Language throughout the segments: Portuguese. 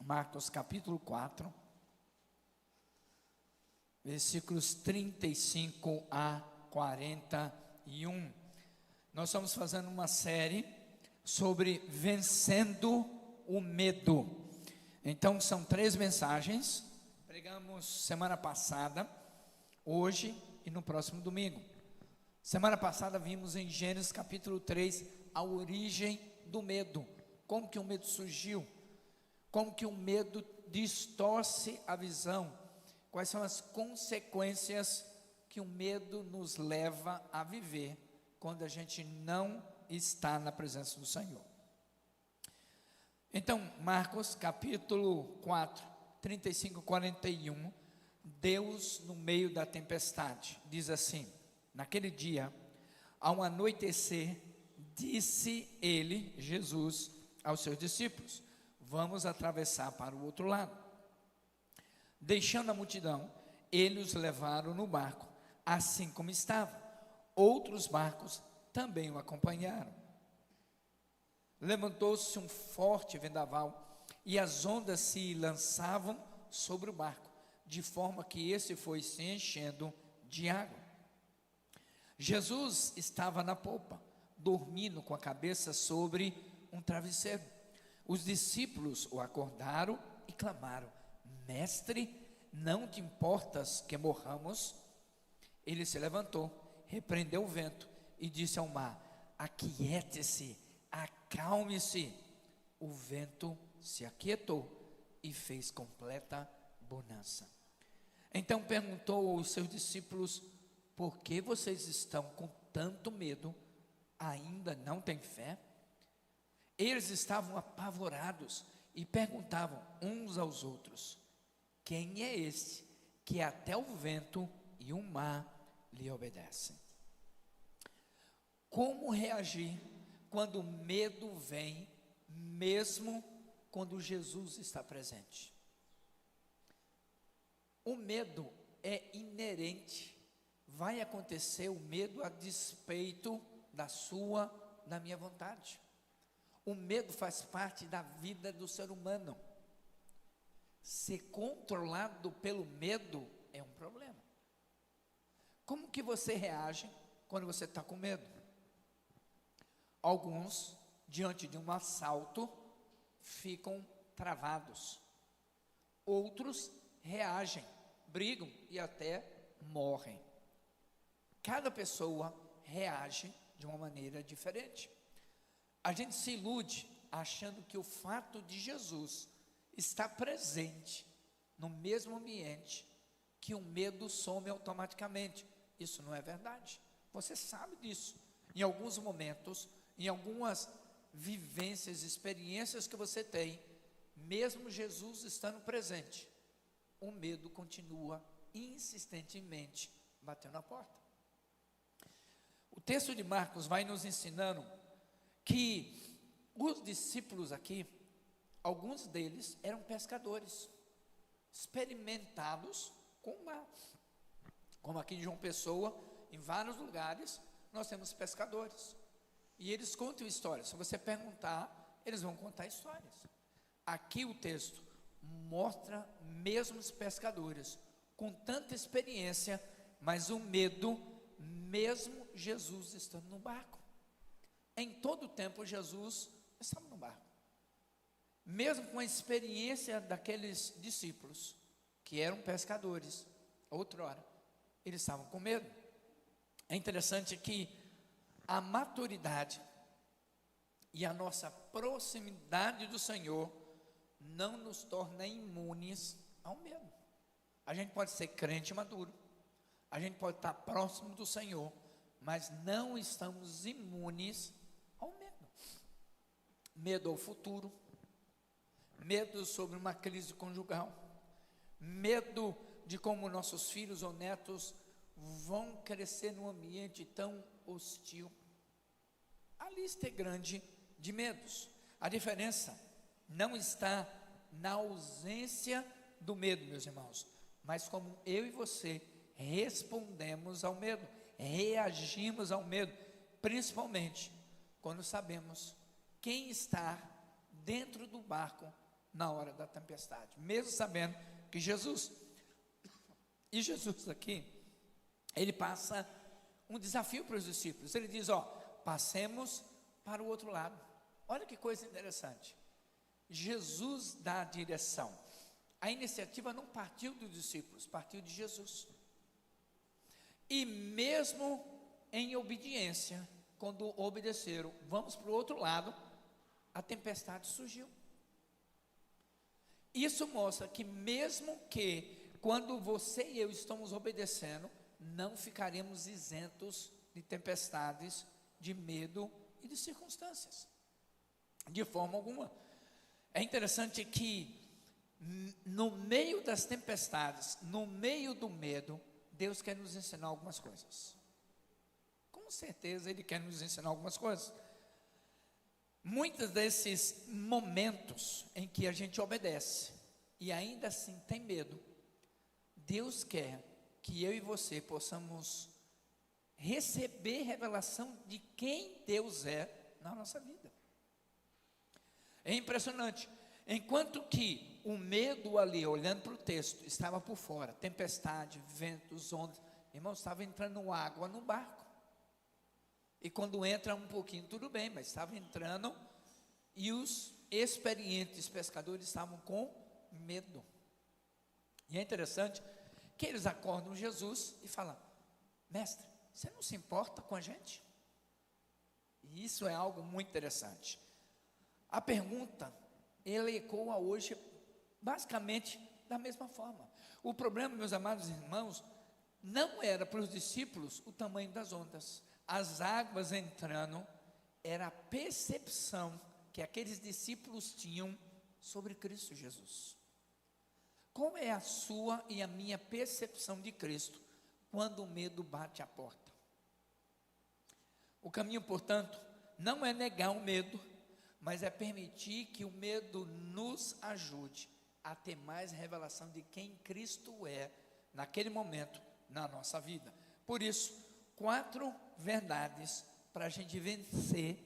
Marcos capítulo 4, versículos 35 a 41. Nós estamos fazendo uma série sobre vencendo o medo. Então são 3 mensagens. Pregamos semana passada, hoje e no próximo domingo. Semana passada vimos em Gênesis capítulo 3 a origem do medo. Como que o medo surgiu? Como que o medo distorce a visão? Quais são as consequências que o medo nos leva a viver quando a gente não está na presença do Senhor? Então, Marcos capítulo 4, 35 e 41, Deus no meio da tempestade, diz assim: naquele dia, ao anoitecer, disse ele, Jesus, aos seus discípulos: vamos atravessar para o outro lado. Deixando a multidão, eles os levaram no barco, assim como estava. Outros barcos também o acompanharam. Levantou-se um forte vendaval, e as ondas se lançavam sobre o barco, de forma que esse foi se enchendo de água. Jesus estava na popa, dormindo com a cabeça sobre um travesseiro. Os discípulos o acordaram e clamaram: Mestre, não te importas que morramos? Ele se levantou, repreendeu o vento e disse ao mar: aquiete-se, acalme-se. O vento se aquietou e fez completa bonança. Então perguntou aos seus discípulos: por que vocês estão com tanto medo? Ainda não têm fé? Eles estavam apavorados e perguntavam uns aos outros: quem é este que até o vento e o mar lhe obedecem? Como reagir quando o medo vem, mesmo quando Jesus está presente? O medo é inerente. Vai acontecer o medo a despeito da sua, da minha vontade. O medo faz parte da vida do ser humano. Ser controlado pelo medo é um problema. Como que você reage quando você está com medo? Alguns, diante de um assalto, ficam travados. Outros reagem, brigam e até morrem. Cada pessoa reage de uma maneira diferente. A gente se ilude achando que o fato de Jesus estar presente no mesmo ambiente, que o medo some automaticamente. Isso não é verdade. Você sabe disso. Em alguns momentos, em algumas vivências, experiências que você tem, mesmo Jesus estando presente, o medo continua insistentemente batendo a porta. O texto de Marcos vai nos ensinando que os discípulos aqui, alguns deles eram pescadores, experimentados com o mar. Como aqui em João Pessoa, em vários lugares, nós temos pescadores. E eles contam histórias. Se você perguntar, eles vão contar histórias. Aqui o texto mostra mesmo os pescadores, com tanta experiência, mas o medo, mesmo Jesus estando no barco. Em todo o tempo Jesus estava no barco. Mesmo com a experiência daqueles discípulos, que eram pescadores, outrora, eles estavam com medo. É interessante que a maturidade e a nossa proximidade do Senhor não nos torna imunes ao medo. A gente pode ser crente maduro, a gente pode estar próximo do Senhor, mas não estamos imunes ao medo. Medo ao futuro, medo sobre uma crise conjugal, medo de como nossos filhos ou netos vão crescer num ambiente tão hostil. A lista é grande de medos. A diferença não está na ausência do medo, meus irmãos, mas como eu e você respondemos ao medo, reagimos ao medo, principalmente quando sabemos quem está dentro do barco na hora da tempestade, mesmo sabendo que Jesus aqui, ele passa um desafio para os discípulos. Ele diz, passemos para o outro lado. Olha que coisa interessante. Jesus dá a direção. A iniciativa não partiu dos discípulos, partiu de Jesus. E mesmo em obediência, quando obedeceram, vamos para o outro lado, a tempestade surgiu. Isso mostra que mesmo que quando você e eu estamos obedecendo, não ficaremos isentos de tempestades, de medo e de circunstâncias, de forma alguma. É interessante que no meio das tempestades, no meio do medo, Deus quer nos ensinar algumas coisas. Com certeza Ele quer nos ensinar algumas coisas. Muitos desses momentos em que a gente obedece e ainda assim tem medo, Deus quer que eu e você possamos receber revelação de quem Deus é na nossa vida. É impressionante. Enquanto que o medo ali, olhando para o texto, estava por fora, tempestade, ventos, ondas, irmãos, estava entrando água no barco. E quando entra um pouquinho, tudo bem, mas estava entrando, e os experientes pescadores estavam com medo. E é interessante que eles acordam Jesus e falam, mestre, você não se importa com a gente? E isso é algo muito interessante. A pergunta, ela ecoa hoje, basicamente, da mesma forma. O problema, meus amados irmãos, não era para os discípulos o tamanho das ondas. As águas entrando, era a percepção que aqueles discípulos tinham sobre Cristo Jesus. Como é a sua e a minha percepção de Cristo quando o medo bate à porta? O caminho, portanto, não é negar o medo, mas é permitir que o medo nos ajude a ter mais revelação de quem Cristo é naquele momento na nossa vida. Por isso, 4 verdades para a gente vencer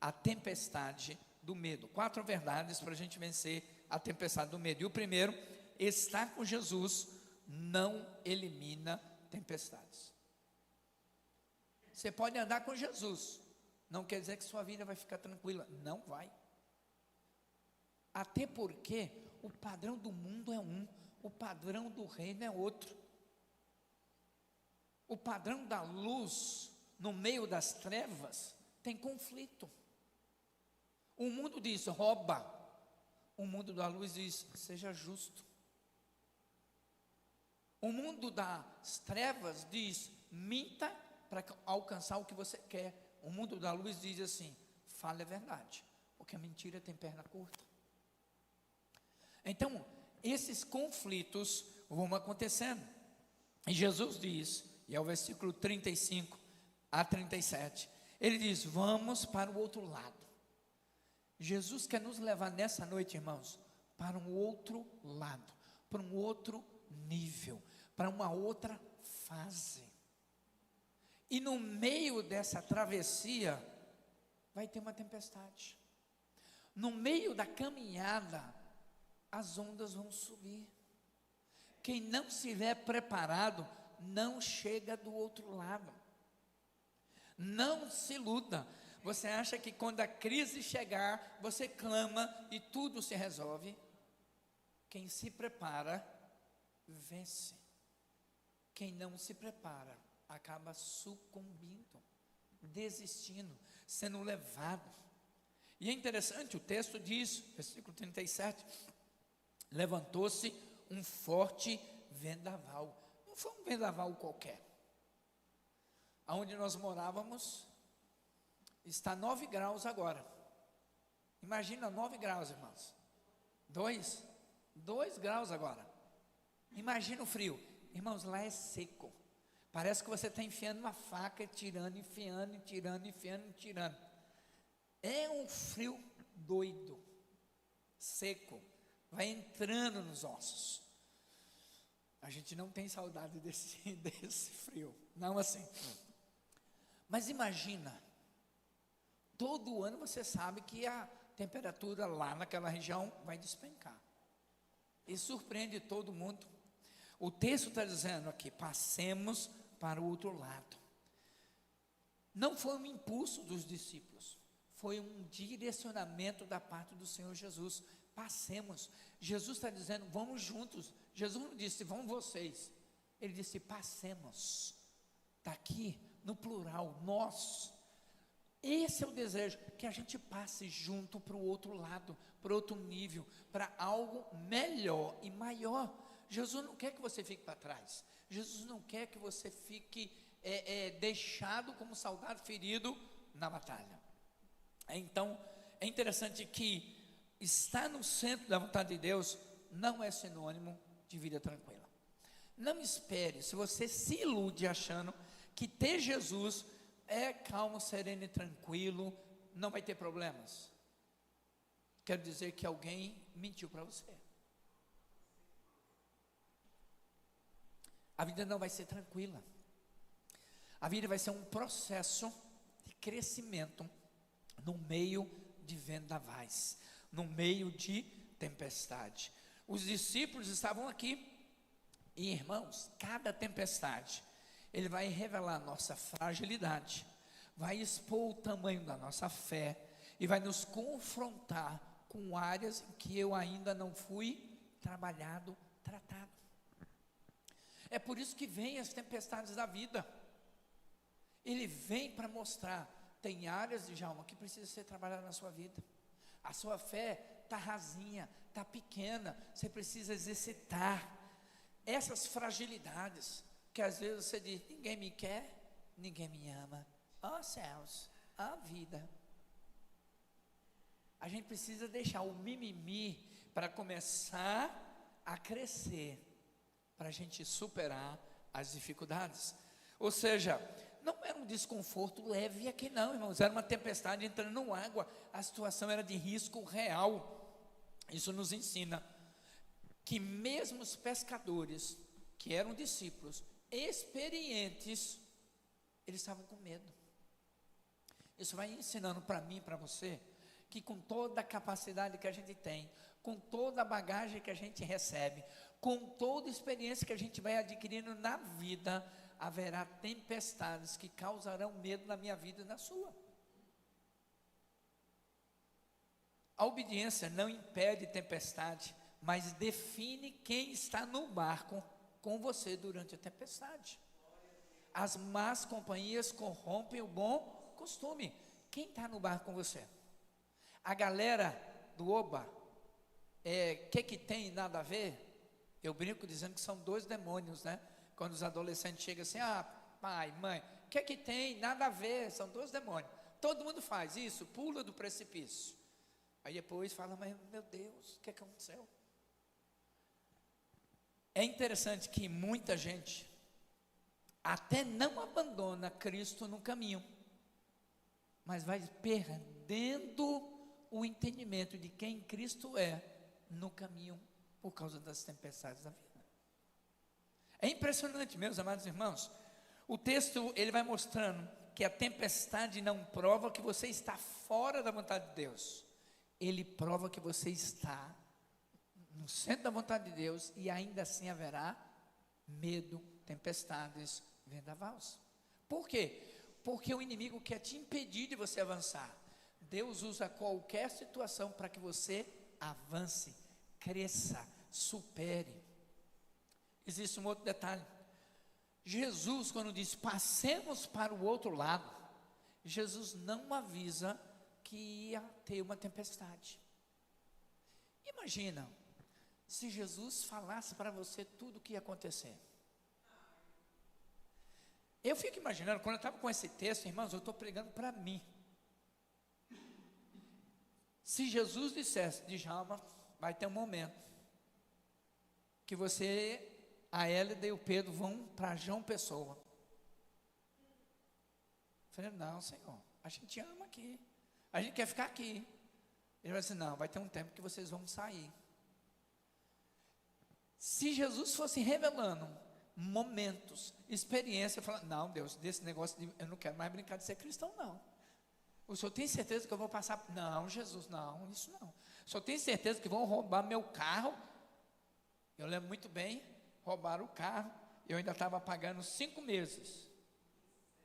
a tempestade do medo. 4 verdades para a gente vencer a tempestade do medo. E o primeiro, estar com Jesus não elimina tempestades. Você pode andar com Jesus, não quer dizer que sua vida vai ficar tranquila. Não vai. Até porque o padrão do mundo é um, o padrão do reino é outro. O padrão da luz no meio das trevas tem conflito. O mundo diz rouba, o mundo da luz diz seja justo. O mundo das trevas diz minta para alcançar o que você quer. O mundo da luz diz assim, fale a verdade, porque a mentira tem perna curta. Então, esses conflitos vão acontecendo. E Jesus diz, e é o versículo 35 a 37, ele diz, vamos para o outro lado. Jesus quer nos levar nessa noite, irmãos, para um outro lado, para um outro nível, para uma outra fase. E no meio dessa travessia, vai ter uma tempestade. No meio da caminhada, as ondas vão subir. Quem não estiver preparado, não chega do outro lado. Não se iluda. Você acha que quando a crise chegar, você clama e tudo se resolve? Quem se prepara, vence. Quem não se prepara, acaba sucumbindo, desistindo, sendo levado. E é interessante, o texto diz, versículo 37, levantou-se um forte vendaval. Não foi um vendaval qualquer. Aonde nós morávamos, está 9 graus agora. Imagina 9 graus, irmãos. 2 graus agora. Imagina o frio. Irmãos, lá é seco. Parece que você está enfiando uma faca, tirando, enfiando, tirando. É um frio doido, seco, vai entrando nos ossos. A gente não tem saudade desse frio, não assim. Mas imagina, todo ano você sabe que a temperatura lá naquela região vai despencar. E surpreende todo mundo. O texto está dizendo aqui, passemos para o outro lado. Não foi um impulso dos discípulos, foi um direcionamento da parte do Senhor Jesus. Passemos. Jesus está dizendo, vamos juntos. Jesus não disse, vão vocês. Ele disse, passemos. Está aqui no plural, nós. Esse é o desejo, que a gente passe junto para o outro lado, para outro nível, para algo melhor e maior. Jesus não quer que você fique para trás. Jesus não quer que você fique deixado como soldado ferido na batalha. Então, é interessante que estar no centro da vontade de Deus não é sinônimo de vida tranquila. Não espere, se você se ilude achando que ter Jesus é calmo, sereno e tranquilo, não vai ter problemas. Quero dizer que alguém mentiu para você. A vida não vai ser tranquila. A vida vai ser um processo de crescimento no meio de vendavais, no meio de tempestade. Os discípulos estavam aqui, e irmãos, cada tempestade, ele vai revelar nossa fragilidade, vai expor o tamanho da nossa fé, e vai nos confrontar com áreas em que eu ainda não fui trabalhado, tratado. É por isso que vem as tempestades da vida. Ele vem para mostrar, tem áreas de alma que precisa ser trabalhada na sua vida. A sua fé está rasinha, está pequena, você precisa exercitar essas fragilidades, que às vezes você diz, ninguém me quer, ninguém me ama, ó céus, ó vida. A gente precisa deixar o mimimi para começar a crescer, para a gente superar as dificuldades. Ou seja, não era um desconforto leve aqui não, irmãos, era uma tempestade entrando água, a situação era de risco real. Isso nos ensina que mesmo os pescadores, que eram discípulos, experientes, eles estavam com medo. Isso vai ensinando para mim e para você, que com toda a capacidade que a gente tem, com toda a bagagem que a gente recebe, com toda a experiência que a gente vai adquirindo na vida, haverá tempestades que causarão medo na minha vida e na sua. A obediência não impede tempestade, mas define quem está no barco com você durante a tempestade. As más companhias corrompem o bom costume. Quem está no barco com você? A galera do Oba, que tem nada a ver? Eu brinco dizendo que são dois demônios, né? Quando os adolescentes chegam assim, pai, mãe, que tem nada a ver? São dois demônios. Todo mundo faz isso, pula do precipício. Aí depois fala, mas meu Deus, o que aconteceu? É interessante que muita gente até não abandona Cristo no caminho, mas vai perdendo o entendimento de quem Cristo é no caminho por causa das tempestades da vida. É impressionante, meus amados irmãos. O texto, ele vai mostrando que a tempestade não prova que você está fora da vontade de Deus. Ele prova que você está no centro da vontade de Deus e ainda assim haverá medo, tempestades, vendavais. Por quê? Porque o inimigo quer te impedir de você avançar. Deus usa qualquer situação para que você avance, cresça, supere. Existe um outro detalhe. Jesus, quando diz passemos para o outro lado, Jesus não avisa que ia ter uma tempestade. Imagina, se Jesus falasse para você tudo o que ia acontecer. Eu fico imaginando, quando eu estava com esse texto, irmãos, eu estou pregando para mim. Se Jesus dissesse, Djalma, vai ter um momento que você, a Hélida e o Pedro vão para João Pessoa. Eu falei, não, Senhor, a gente ama aqui, a gente quer ficar aqui. Ele vai dizer, não, vai ter um tempo que vocês vão sair. Se Jesus fosse revelando momentos, experiência, eu falo, não, Deus, desse negócio, eu não quero mais brincar de ser cristão, não. O senhor tem certeza que eu vou passar? Não, Jesus, não, isso não. O senhor tem certeza que vão roubar meu carro? Eu lembro muito bem, roubaram o carro, eu ainda estava pagando 5 meses.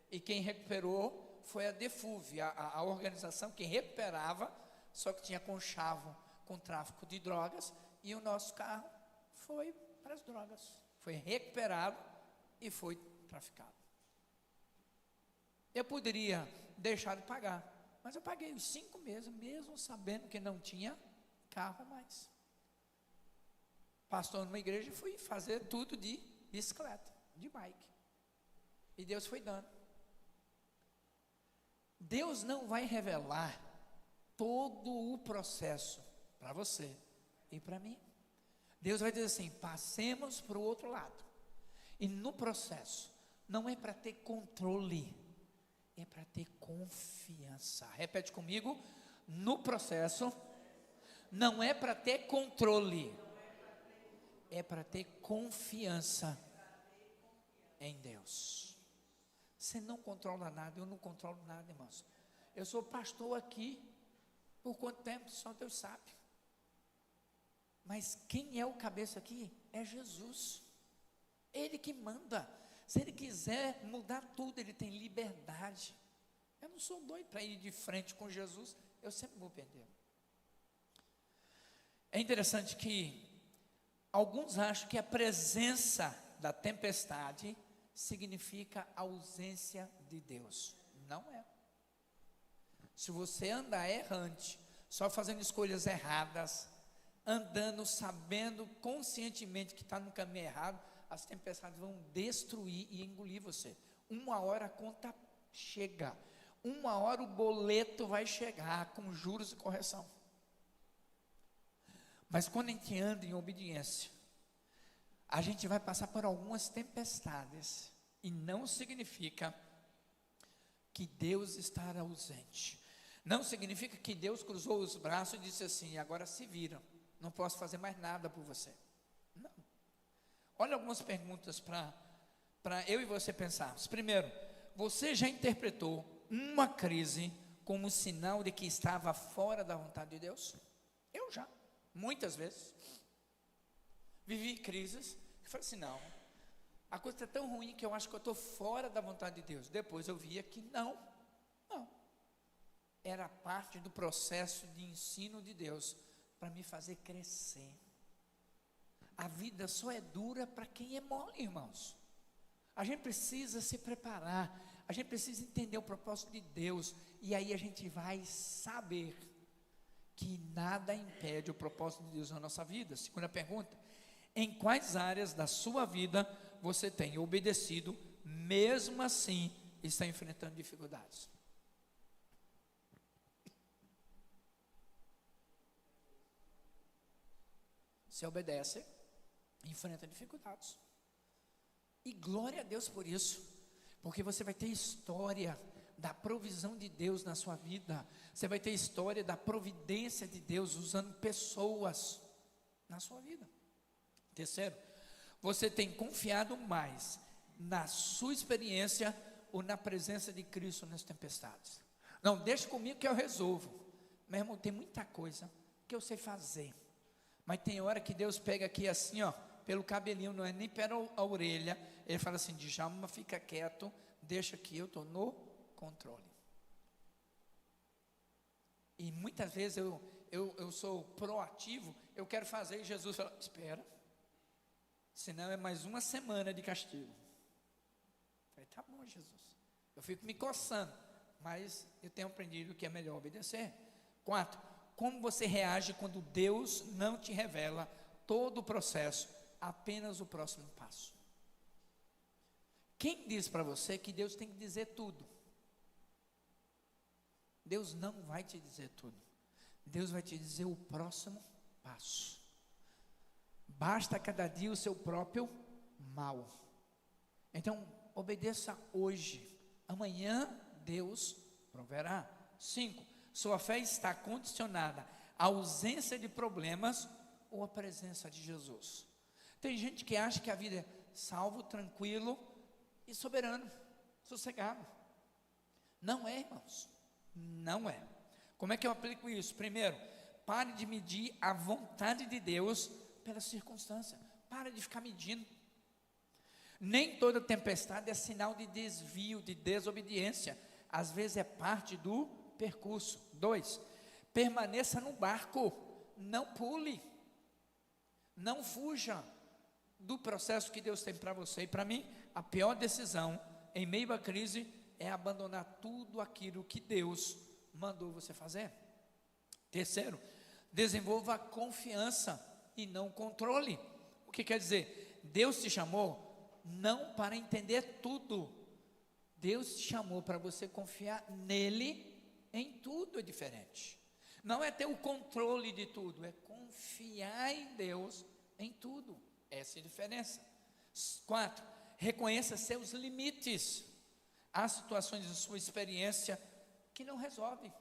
E quem recuperou foi a Defulve, a organização que recuperava, só que tinha conchavo com tráfico de drogas, e o nosso carro foi para as drogas. Foi recuperado e foi traficado. Eu poderia deixar de pagar, mas eu paguei os 5 meses, mesmo sabendo que não tinha carro mais. Pastor numa igreja, fui fazer tudo de bicicleta, de bike. E Deus foi dando. Deus não vai revelar todo o processo para você e para mim. Deus vai dizer assim: passemos para o outro lado. E no processo, não é para ter controle, é para ter confiança. Repete comigo: no processo, não é para ter controle, é para ter confiança em Deus. Você não controla nada, eu não controlo nada, irmãos. Eu sou pastor aqui, por quanto tempo? Só Deus sabe. Mas quem é o cabeça aqui? É Jesus. Ele que manda. Se Ele quiser mudar tudo, Ele tem liberdade. Eu não sou doido para ir de frente com Jesus, eu sempre vou perder. É interessante que alguns acham que a presença da tempestade significa ausência de Deus. Não é. Se você andar errante, só fazendo escolhas erradas, andando sabendo conscientemente que está no caminho errado, as tempestades vão destruir e engolir você. Uma hora a conta chega, uma hora o boleto vai chegar com juros e correção. Mas quando a gente anda em obediência, a gente vai passar por algumas tempestades, e não significa que Deus está ausente. Não significa que Deus cruzou os braços e disse assim: agora se viram, não posso fazer mais nada por você. Não. Olha algumas perguntas para eu e você pensarmos. Primeiro, você já interpretou uma crise como sinal de que estava fora da vontade de Deus? Eu já, muitas vezes. Vivi crises e falei assim: não, a coisa está tão ruim que eu acho que eu estou fora da vontade de Deus. Depois eu via que não. Era parte do processo de ensino de Deus para me fazer crescer. A vida só é dura para quem é mole, irmãos. A gente precisa se preparar, a gente precisa entender o propósito de Deus, e aí a gente vai saber que nada impede o propósito de Deus na nossa vida. Segunda pergunta: em quais áreas da sua vida você tem obedecido, mesmo assim está enfrentando dificuldades? Você obedece, enfrenta dificuldades. E glória a Deus por isso, porque você vai ter história da provisão de Deus na sua vida. Você vai ter história da providência de Deus usando pessoas na sua vida. Terceiro, você tem confiado mais na sua experiência ou na presença de Cristo nas tempestades? Não, deixa comigo que eu resolvo. Meu irmão, tem muita coisa que eu sei fazer, mas tem hora que Deus pega aqui assim, ó, pelo cabelinho, não é nem pela orelha. Ele fala assim: Djalma, fica quieto, deixa que eu estou no controle. E muitas vezes eu sou proativo, eu quero fazer, e Jesus fala: espera, senão é mais uma semana de castigo. Eu falei: tá bom, Jesus. Eu fico me coçando, mas eu tenho aprendido que é melhor obedecer. 4, como você reage quando Deus não te revela todo o processo, apenas o próximo passo? Quem diz para você que Deus tem que dizer tudo? Deus não vai te dizer tudo. Deus vai te dizer o próximo passo. Basta cada dia o seu próprio mal. Então, obedeça hoje. Amanhã Deus proverá. 5, sua fé está condicionada à ausência de problemas ou à presença de Jesus. Tem gente que acha que a vida é salvo, tranquilo e soberano, sossegado. Não é, irmãos. Não é. Como é que eu aplico isso? Primeiro, pare de medir a vontade de Deus pela circunstância. Pare de ficar medindo. Nem toda tempestade é sinal de desvio, de desobediência. Às vezes é parte do percurso. 2, permaneça no barco, não pule, não fuja do processo que Deus tem para você e para mim. A pior decisão em meio à crise é abandonar tudo aquilo que Deus mandou você fazer. 3, desenvolva confiança e não controle. O que quer dizer? Deus te chamou não para entender tudo, Deus te chamou para você confiar nele. Em tudo é diferente. Não é ter o controle de tudo, é confiar em Deus em tudo. Essa é a diferença. 4, reconheça seus limites. Há situações de sua experiência que não resolve,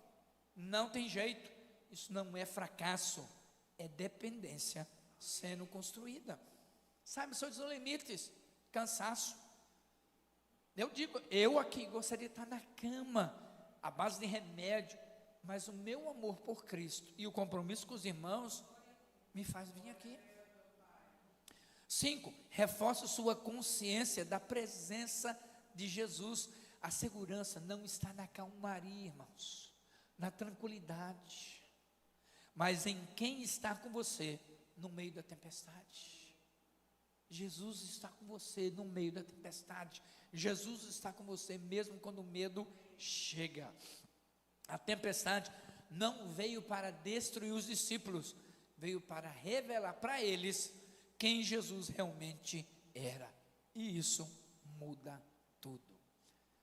não tem jeito. Isso não é fracasso, é dependência sendo construída. Sabe, seus limites, cansaço. Eu digo, eu aqui gostaria de estar na cama, à base de remédio, mas o meu amor por Cristo e o compromisso com os irmãos me faz vir aqui. 5, reforce sua consciência da presença de Jesus. A segurança não está na calmaria, irmãos, na tranquilidade, mas em quem está com você no meio da tempestade. Jesus está com você no meio da tempestade. Jesus está com você mesmo quando o medo chega. A tempestade não veio para destruir os discípulos, veio para revelar para eles quem Jesus realmente era. E isso muda tudo.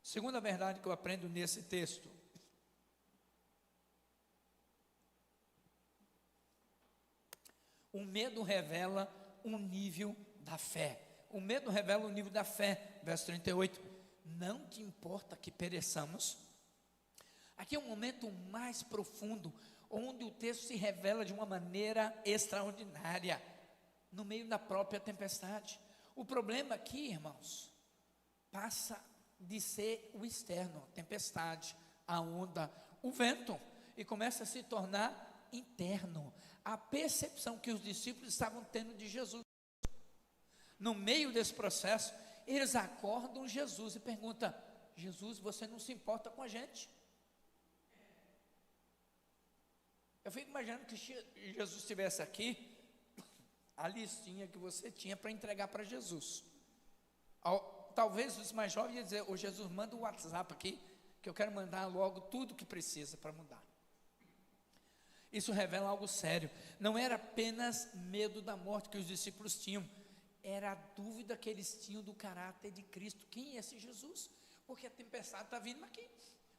Segunda verdade que eu aprendo nesse texto: o medo revela um nível da fé. O medo revela o nível da fé. Verso 38, não te importa que pereçamos. Aqui é um momento mais profundo, onde o texto se revela de uma maneira extraordinária, no meio da própria tempestade. O problema aqui, irmãos, passa de ser o externo, a tempestade, a onda, o vento, e começa a se tornar interno, a percepção que os discípulos estavam tendo de Jesus. No meio desse processo, eles acordam Jesus e perguntam: Jesus, você não se importa com a gente? Eu fico imaginando que Jesus estivesse aqui, a listinha que você tinha para entregar para Jesus. Talvez os mais jovens iam dizer: ô Jesus, manda um WhatsApp aqui, que eu quero mandar logo tudo que precisa para mudar. Isso revela algo sério. Não era apenas medo da morte que os discípulos tinham, era a dúvida que eles tinham do caráter de Cristo. Quem é esse Jesus? Porque a tempestade está vindo aqui,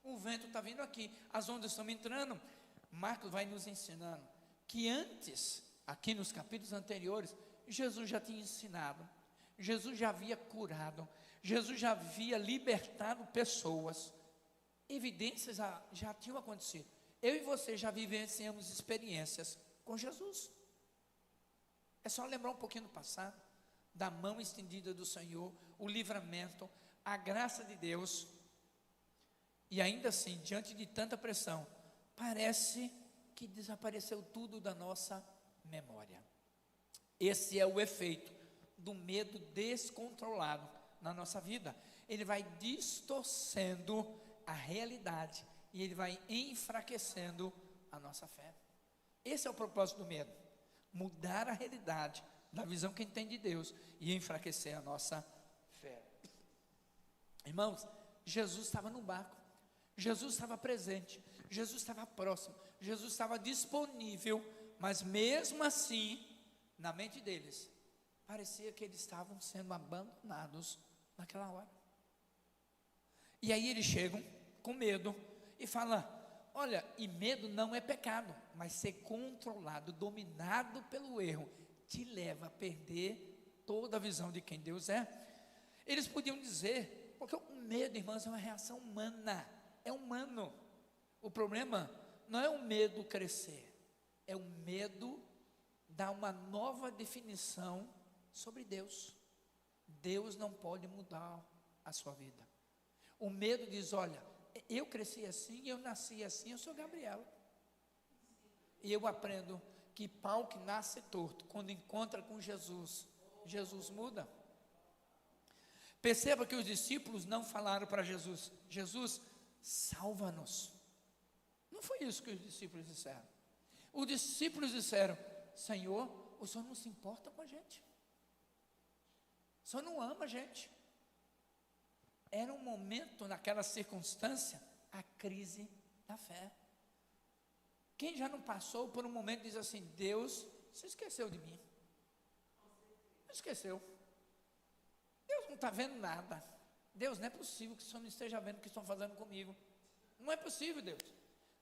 o vento está vindo aqui, as ondas estão entrando. Marcos vai nos ensinando que antes, aqui nos capítulos anteriores, Jesus já tinha ensinado, Jesus já havia curado, Jesus já havia libertado pessoas, evidências já tinham acontecido. Eu e você já vivenciamos experiências com Jesus. É só lembrar um pouquinho do passado, da mão estendida do Senhor, o livramento, a graça de Deus. E ainda assim, diante de tanta pressão, parece que desapareceu tudo da nossa memória. Esse é o efeito do medo descontrolado na nossa vida. Ele vai distorcendo a realidade e ele vai enfraquecendo a nossa fé. Esse é o propósito do medo: mudar a realidade da visão que a gente tem de Deus e enfraquecer a nossa fé. Irmãos, Jesus estava no barco, Jesus estava presente, Jesus estava próximo, Jesus estava disponível, mas mesmo assim, na mente deles, parecia que eles estavam sendo abandonados naquela hora. E aí eles chegam com medo e falam: olha, e medo não é pecado, mas ser controlado, dominado pelo erro, te leva a perder toda a visão de quem Deus é. Eles podiam dizer, porque o medo, irmãos, é uma reação humana, é humano. O problema não é o medo crescer, é o medo dar uma nova definição sobre Deus. Deus não pode mudar a sua vida. O medo diz: olha, eu cresci assim, eu nasci assim, eu sou Gabriela. E eu aprendo que pau que nasce torto, quando encontra com Jesus, Jesus muda. Perceba que os discípulos não falaram para Jesus: Jesus, salva-nos. Não foi isso que os discípulos disseram. Os discípulos disseram: Senhor, o Senhor não se importa com a gente, o Senhor não ama a gente. Era um momento, naquela circunstância, a crise da fé. Quem já não passou por um momento diz assim: Deus, você esqueceu de mim. Não esqueceu. Deus não está vendo nada. Deus, não é possível que o Senhor não esteja vendo o que estão fazendo comigo. Não é possível, Deus.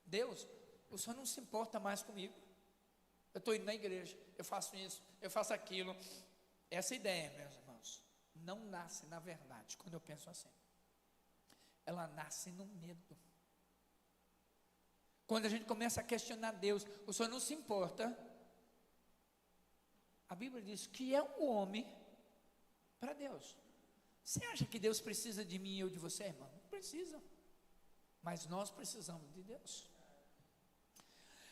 Deus, o Senhor não se importa mais comigo. Eu estou indo na igreja, eu faço isso, eu faço aquilo. Essa ideia, meus irmãos, não nasce na verdade, quando eu penso assim. Ela nasce no medo. Quando a gente começa a questionar Deus, o Senhor não se importa. A Bíblia diz que é um homem para Deus. Você acha que Deus precisa de mim ou de você, irmão? Não precisa. Mas nós precisamos de Deus.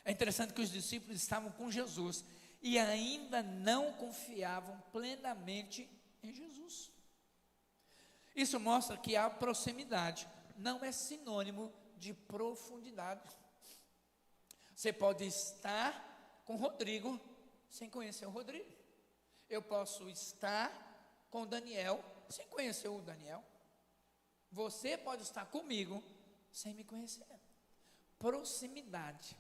É interessante que os discípulos estavam com Jesus e ainda não confiavam plenamente em Jesus. Isso mostra que a proximidade não é sinônimo de profundidade. Você pode estar com o Rodrigo sem conhecer o Rodrigo. Eu posso estar com o Daniel sem conhecer o Daniel. Você pode estar comigo sem me conhecer. Proximidade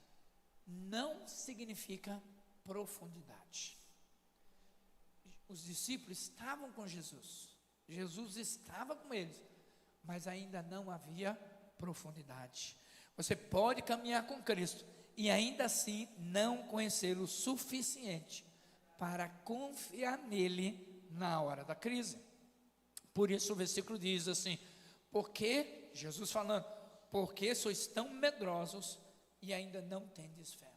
não significa profundidade. Os discípulos estavam com Jesus, Jesus estava com eles, mas ainda não havia profundidade. Você pode caminhar com Cristo e ainda assim não conhecê-lo o suficiente para confiar nele na hora da crise. Por isso o versículo diz assim: porque, Jesus falando, porque sois tão medrosos e ainda não tendes fé.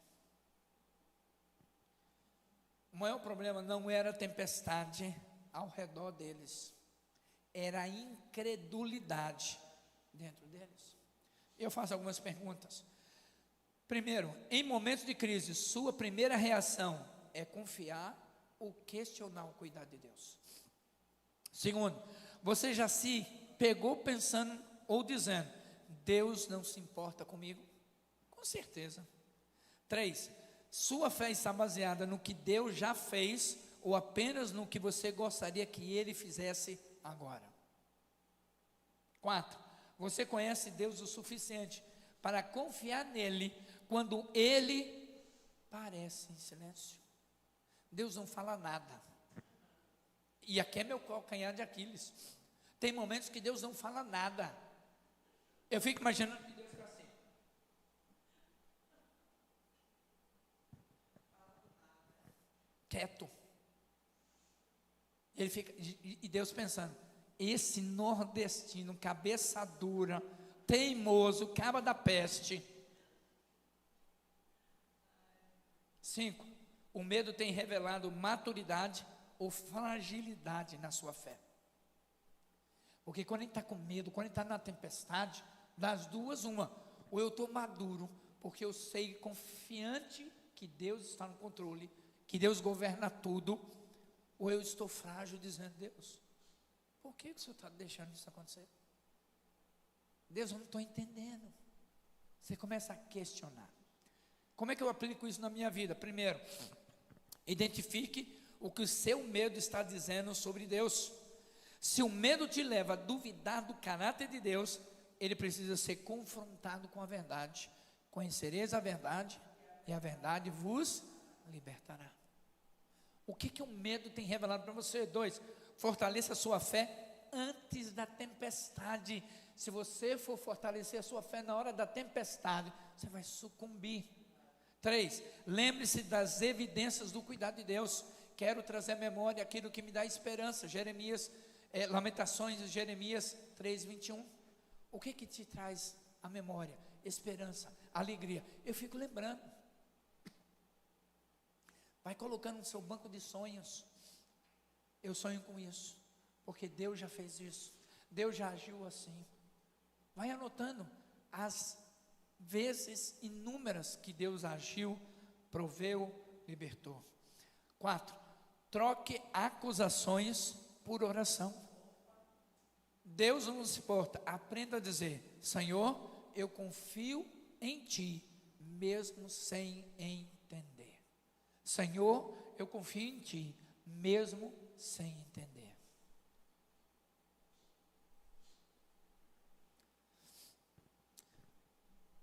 O maior problema não era a tempestade ao redor deles, era a incredulidade dentro deles. Eu faço algumas perguntas. Primeiro, em momentos de crise, sua primeira reação é confiar ou questionar o cuidado de Deus? Segundo, você já se pegou pensando ou dizendo: Deus não se importa comigo? Com certeza. 3, sua fé está baseada no que Deus já fez ou apenas no que você gostaria que Ele fizesse agora? 4, você conhece Deus o suficiente para confiar nele quando Ele parece em silêncio? Deus não fala nada. E aqui é meu calcanhar de Aquiles. Tem momentos que Deus não fala nada. Eu fico imaginando que Deus fica assim. Quieto. Ele fica, e Deus pensando: esse nordestino, cabeça dura, teimoso, caba da peste. 5, o medo tem revelado maturidade ou fragilidade na sua fé. Porque quando a gente está com medo, quando a gente está na tempestade, das duas, uma: ou eu estou maduro, porque eu sei, confiante, que Deus está no controle, que Deus governa tudo, ou eu estou frágil, dizendo: Deus, por que o Senhor está deixando isso acontecer? Deus, eu não estou entendendo. Você começa a questionar. Como é que eu aplico isso na minha vida? Primeiro, identifique o que o seu medo está dizendo sobre Deus. Se o medo te leva a duvidar do caráter de Deus, ele precisa ser confrontado com a verdade. Conhecereis a verdade, e a verdade vos libertará. O que o medo tem revelado para você? 2, fortaleça a sua fé antes da tempestade. Se você for fortalecer a sua fé na hora da tempestade, você vai sucumbir. 3, lembre-se das evidências do cuidado de Deus. Quero trazer à memória aquilo que me dá esperança. Lamentações de Jeremias 3:21. O que te traz à memória? Esperança, alegria. Eu fico lembrando. Vai colocando no seu banco de sonhos: eu sonho com isso, porque Deus já fez isso, Deus já agiu assim. Vai anotando, as vezes inúmeras que Deus agiu, proveu, libertou. 4, troque acusações por oração. Deus não se importa, aprenda a dizer: Senhor, eu confio em Ti, mesmo sem entender. Senhor, eu confio em Ti, mesmo sem entender.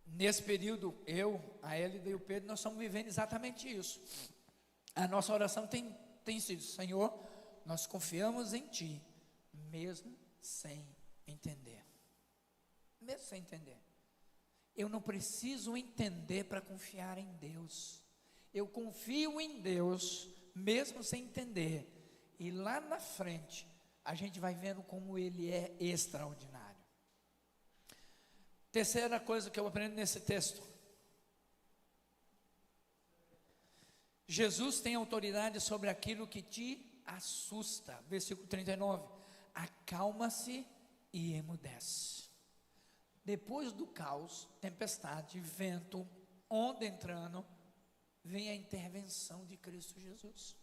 Nesse período, eu, a Hélida e o Pedro, nós estamos vivendo exatamente isso. A nossa oração tem sido: Senhor, nós confiamos em Ti, mesmo sem entender. Mesmo sem entender. Eu não preciso entender para confiar em Deus. Eu confio em Deus, mesmo sem entender. E lá na frente, a gente vai vendo como Ele é extraordinário. Terceira coisa que eu aprendo nesse texto: Jesus tem autoridade sobre aquilo que te assusta. Versículo 39. Acalma-se e emudece. Depois do caos, tempestade, vento, onda entrando, vem a intervenção de Cristo Jesus.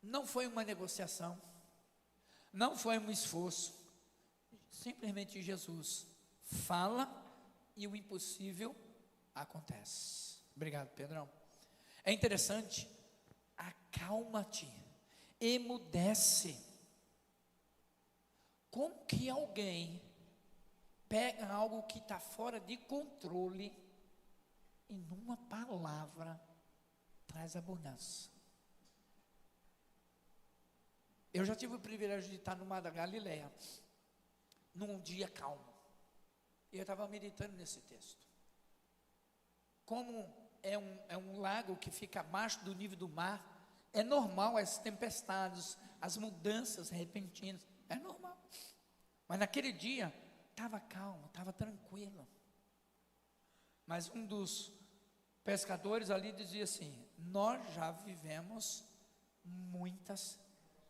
Não foi uma negociação, não foi um esforço. Simplesmente Jesus fala e o impossível acontece. Obrigado, Pedrão. É interessante. Acalma-te, emudece. Como que alguém pega algo que está fora de controle e numa palavra traz abundância? Eu já tive o privilégio de estar no Mar da Galileia, num dia calmo, e eu estava meditando nesse texto. Como é um lago que fica abaixo do nível do mar, é normal as tempestades, as mudanças repentinas, é normal. Mas naquele dia, estava calmo, estava tranquilo. Mas um dos pescadores ali dizia assim: nós já vivemos muitas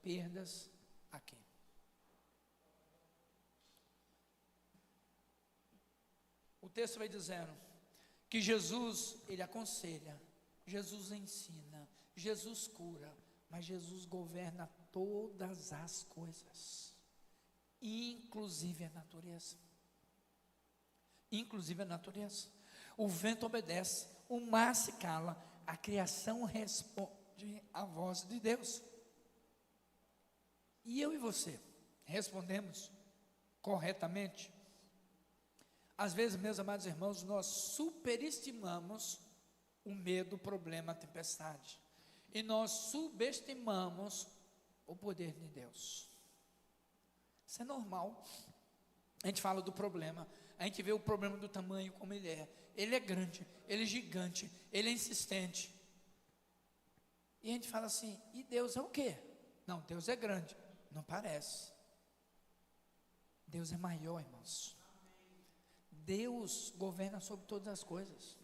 perdas aqui. O texto vai dizendo que Jesus, Ele aconselha, Jesus ensina, Jesus cura, mas Jesus governa todas as coisas, inclusive a natureza. Inclusive a natureza. O vento obedece, o mar se cala, a criação responde à voz de Deus. E eu e você respondemos corretamente? Às vezes, meus amados irmãos, nós superestimamos o medo, o problema, a tempestade. E nós subestimamos o poder de Deus. Isso é normal. A gente fala do problema, a gente vê o problema do tamanho como ele é. Ele é grande, ele é gigante, ele é insistente. E a gente fala assim: e Deus é o quê? Não, Deus é grande. Não parece. Deus é maior, irmãos. Deus governa sobre todas as coisas.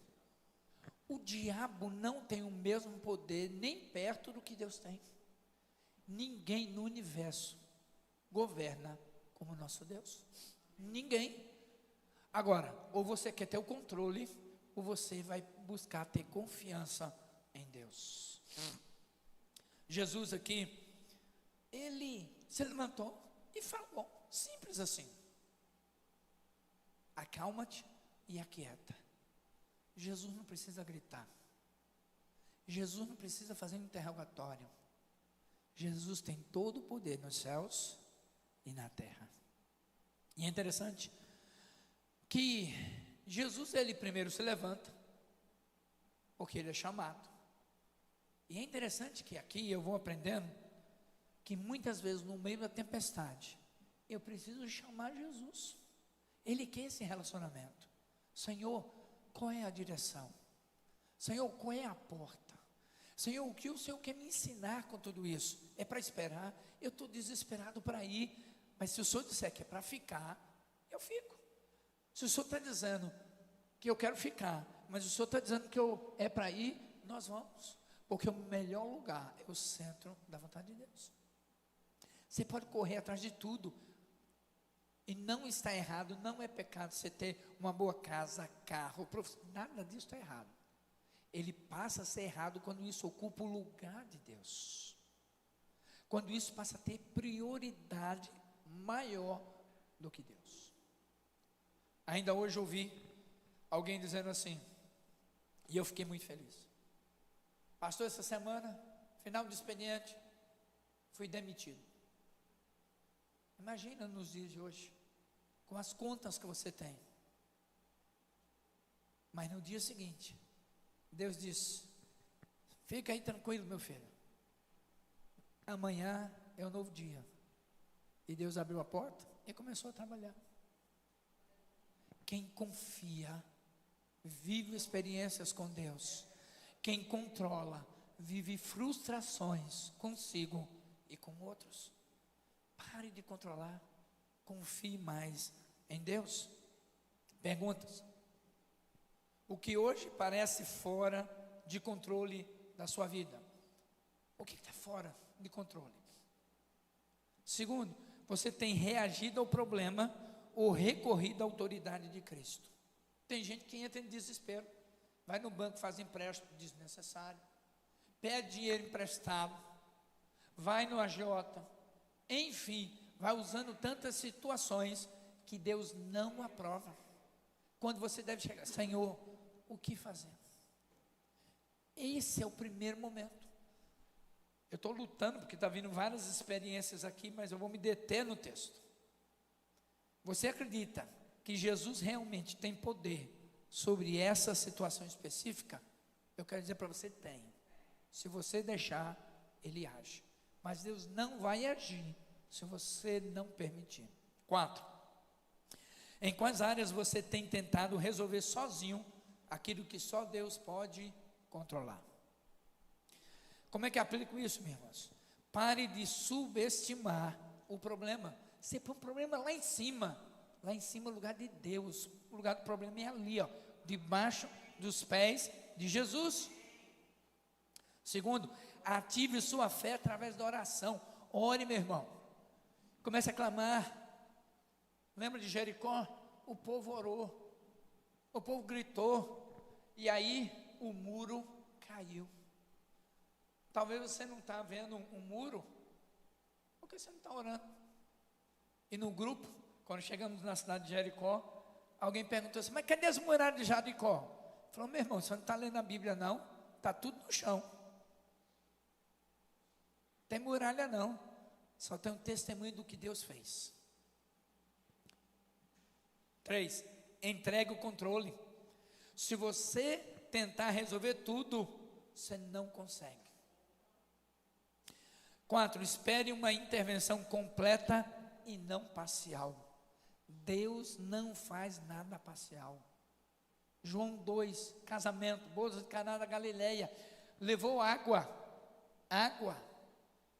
O diabo não tem o mesmo poder, nem perto do que Deus tem. Ninguém no universo governa como nosso Deus. Ninguém. Agora, ou você quer ter o controle, ou você vai buscar ter confiança em Deus. Jesus aqui, ele se levantou e falou, simples assim: acalma-te e aquieta. Jesus não precisa gritar. Jesus não precisa fazer um interrogatório. Jesus tem todo o poder nos céus e na terra. E é interessante que Jesus, ele primeiro se levanta, porque ele é chamado. E é interessante que aqui eu vou aprendendo que muitas vezes no meio da tempestade, eu preciso chamar Jesus. Ele quer esse relacionamento. Senhor, qual é a direção? Senhor, qual é a porta? Senhor, o que o Senhor quer me ensinar com tudo isso? É para esperar? Eu estou desesperado para ir, mas se o Senhor disser que é para ficar, eu fico. Se o Senhor está dizendo que eu quero ficar, mas o Senhor está dizendo que é para ir, nós vamos. Porque o melhor lugar é o centro da vontade de Deus. Você pode correr atrás de tudo. E não está errado, não é pecado você ter uma boa casa, carro, nada disso está errado. Ele passa a ser errado quando isso ocupa o lugar de Deus. Quando isso passa a ter prioridade maior do que Deus. Ainda hoje ouvi alguém dizendo assim, e eu fiquei muito feliz. Pastor, essa semana, final de expediente, fui demitido. Imagina nos dias de hoje, com as contas que você tem. Mas no dia seguinte, Deus disse, fica aí tranquilo, meu filho. Amanhã é um novo dia. E Deus abriu a porta e começou a trabalhar. Quem confia, vive experiências com Deus. Quem controla, vive frustrações consigo e com outros. Pare de controlar, confie mais em Deus. Perguntas. O que hoje parece fora de controle da sua vida? O que está fora de controle? Segundo, você tem reagido ao problema ou recorrido à autoridade de Cristo? Tem gente que entra em desespero, vai no banco, faz empréstimo desnecessário, pede dinheiro emprestado, vai no agiota, enfim, vai usando tantas situações que Deus não aprova. Quando você deve chegar, Senhor, o que fazer? Esse é o primeiro momento. Eu estou lutando, porque está vindo várias experiências aqui, mas eu vou me deter no texto. Você acredita que Jesus realmente tem poder sobre essa situação específica? Eu quero dizer para você, tem. Se você deixar, Ele age. Mas Deus não vai agir se você não permitir. 4. Em quais áreas você tem tentado resolver sozinho aquilo que só Deus pode controlar? Como é que aplico isso, meus irmãos? Pare de subestimar o problema. Você põe um problema lá em cima. Lá em cima é o lugar de Deus. O lugar do problema é ali, ó, debaixo dos pés de Jesus. Segundo, ative sua fé através da oração. Ore, meu irmão. Comece a clamar. Lembra de Jericó? O povo orou. O povo gritou. E aí o muro caiu. Talvez você não está vendo um muro, porque você não está orando. E no grupo, quando chegamos na cidade de Jericó, alguém perguntou assim, mas cadê as muralhas de Jericó? Falou, meu irmão, você não está lendo a Bíblia não, está tudo no chão. Tem muralha não, só tem um testemunho do que Deus fez. 3, entregue o controle. Se você tentar resolver tudo, você não consegue. 4, espere uma intervenção completa e não parcial. Deus não faz nada parcial. João 2, casamento, bodas de Caná da Galileia, levou água,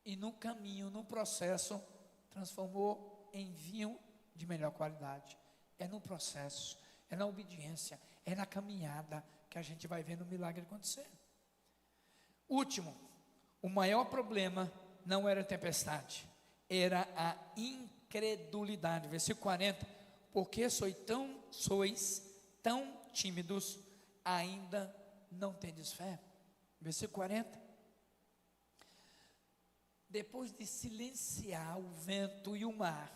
e no caminho, no processo, transformou em vinho de melhor qualidade. É no processo, é na obediência, é na caminhada que a gente vai vendo o milagre acontecer. Último, o maior problema não era a tempestade, era a incredulidade. Versículo 40, porque sois tão tímidos, ainda não tendes fé. Versículo 40, depois de silenciar o vento e o mar,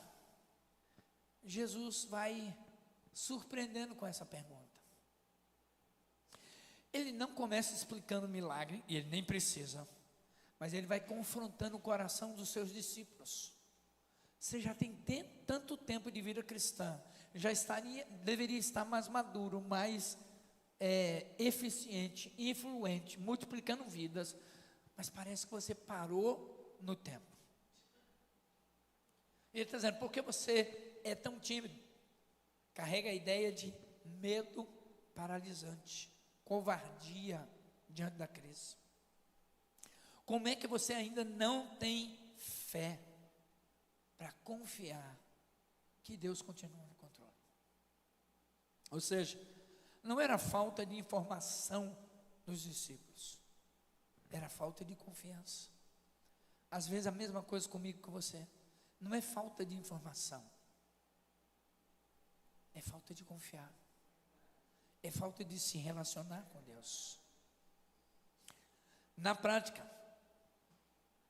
Jesus vai surpreendendo com essa pergunta. Ele não começa explicando o milagre, e ele nem precisa, mas ele vai confrontando o coração dos seus discípulos. Você já tem tanto tempo de vida cristã, deveria estar mais maduro, mais eficiente, influente, multiplicando vidas, mas parece que você parou no tempo. Ele está dizendo, por que você é tão tímido? Carrega a ideia de medo paralisante, covardia diante da crise. Como é que você ainda não tem fé para confiar que Deus continua no controle? Ou seja, não era falta de informação dos discípulos, era falta de confiança. Às vezes a mesma coisa comigo que você, não é falta de informação, é falta de confiar, é falta de se relacionar com Deus. Na prática,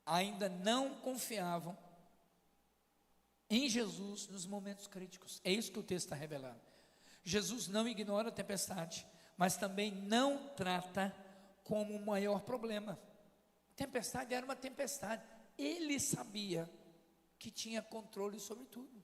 ainda não confiavam em Jesus nos momentos críticos. É isso que o texto está revelando. Jesus não ignora a tempestade, mas também não trata como o maior problema. A tempestade era uma tempestade. Ele sabia que tinha controle sobre tudo,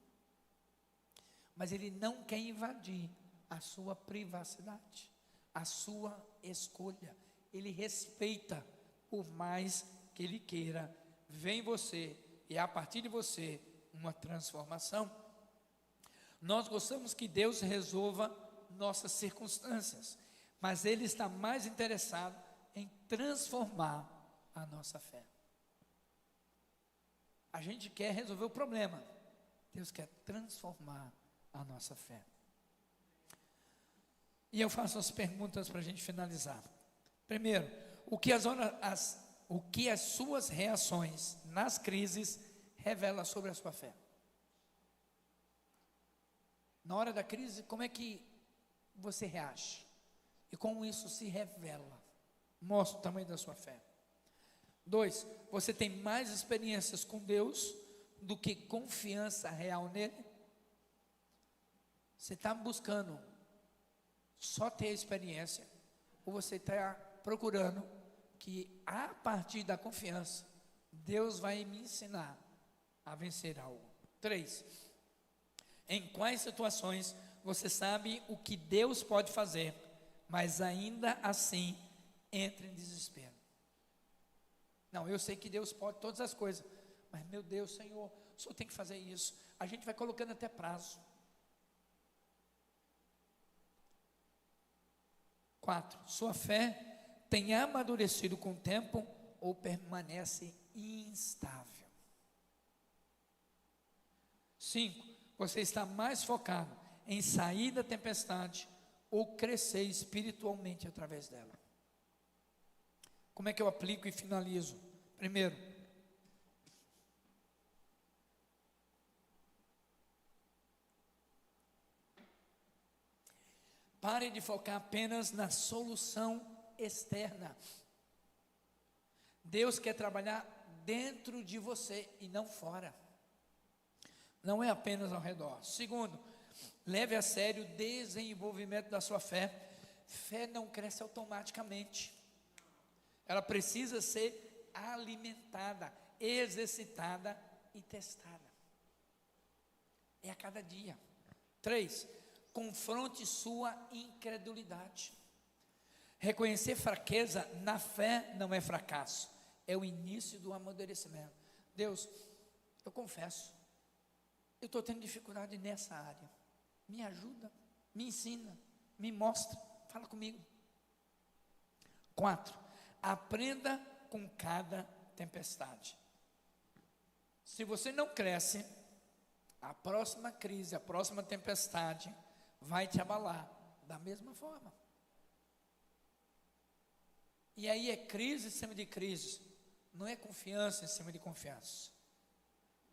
mas ele não quer invadir a sua privacidade, a sua escolha. Ele respeita, por mais que ele queira ver em você e a partir de você uma transformação. Nós gostamos que Deus resolva nossas circunstâncias, mas Ele está mais interessado em transformar a nossa fé. A gente quer resolver o problema, Deus quer transformar a nossa fé. E eu faço as perguntas para a gente finalizar. Primeiro, o que as suas reações nas crises revela sobre a sua fé? Na hora da crise, como é que você reage? E como isso se revela? Mostra o tamanho da sua fé. 2, você tem mais experiências com Deus do que confiança real nele? Você está buscando só ter experiência, ou você está procurando que a partir da confiança, Deus vai me ensinar a vencer algo? 3, em quais situações você sabe o que Deus pode fazer, mas ainda assim entra em desespero? Não, eu sei que Deus pode todas as coisas, mas meu Deus, Senhor, o Senhor tem que fazer isso. A gente vai colocando até prazo. 4, sua fé tem amadurecido com o tempo ou permanece instável? 5, você está mais focado em sair da tempestade ou crescer espiritualmente através dela? Como é que eu aplico e finalizo? Primeiro, pare de focar apenas na solução externa. Deus quer trabalhar dentro de você e não fora. Não é apenas ao redor. Segundo, leve a sério o desenvolvimento da sua fé. Fé não cresce automaticamente. Ela precisa ser alimentada, exercitada e testada. É a cada dia. 3, confronte sua incredulidade. Reconhecer fraqueza na fé não é fracasso, é o início do amadurecimento. Deus, eu confesso, eu estou tendo dificuldade nessa área. Me ajuda, me ensina, me mostra, fala comigo. 4, aprenda com cada tempestade. Se você não cresce, a próxima crise, a próxima tempestade vai te abalar da mesma forma. E aí é crise em cima de crise, não é confiança em cima de confiança.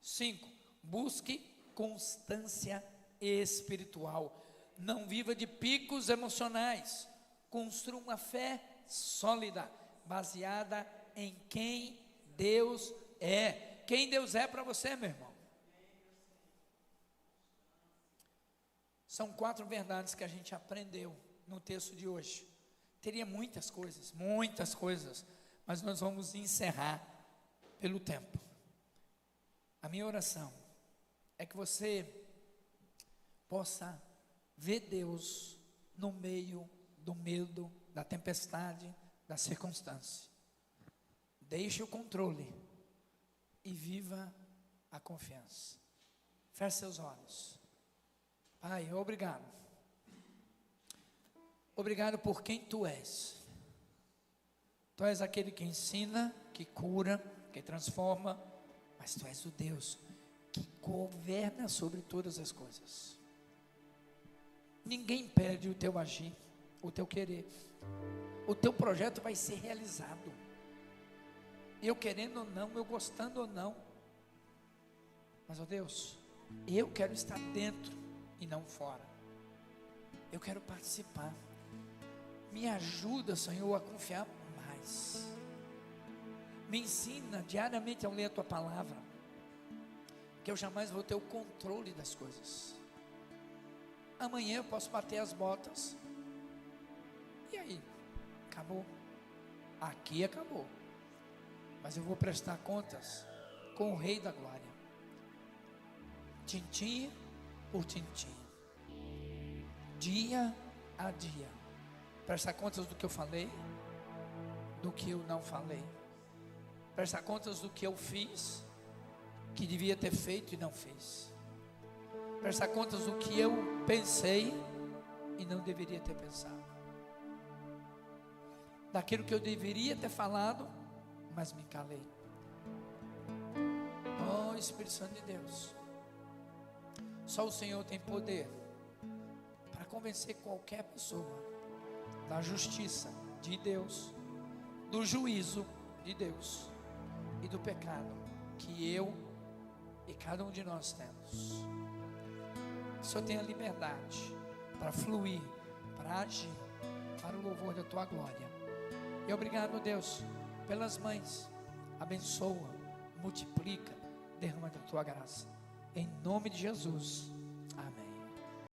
5, busque constância espiritual. Não viva de picos emocionais. Construa uma fé sólida, baseada em quem Deus é. Quem Deus é para você, meu irmão? São 4 verdades que a gente aprendeu no texto de hoje. Teria muitas coisas, mas nós vamos encerrar pelo tempo. A minha oração é que você possa ver Deus no meio do medo, da tempestade, da circunstância. Deixe o controle e viva a confiança. Feche seus olhos. Pai, obrigado. Obrigado por quem Tu és. Tu és aquele que ensina, que cura, que transforma, mas Tu és o Deus que governa sobre todas as coisas. Ninguém perde o Teu agir, o Teu querer. O Teu projeto vai ser realizado. Eu querendo ou não, eu gostando ou não. Mas, ó Deus, eu quero estar dentro e não fora. Eu quero participar. Me ajuda, Senhor, a confiar mais. Me ensina diariamente a ler a Tua palavra, que eu jamais vou ter o controle das coisas. Amanhã eu posso bater as botas. E aí? Acabou. Aqui acabou. Mas eu vou prestar contas com o Rei da Glória. Tintim por tintim. Dia a dia. Prestar contas do que eu falei, do que eu não falei. Prestar contas do que eu fiz, que devia ter feito e não fiz. Prestar contas do que eu pensei e não deveria ter pensado. Daquilo que eu deveria ter falado, mas me calei. Oh, Espírito Santo de Deus. Só o Senhor tem poder para convencer qualquer pessoa da justiça de Deus, do juízo de Deus e do pecado que eu e cada um de nós temos. Que o Senhor tenha liberdade para fluir, para agir, para o louvor da Tua glória. E obrigado, Deus, pelas mães. Abençoa, multiplica, derrama da Tua graça. Em nome de Jesus. Amém.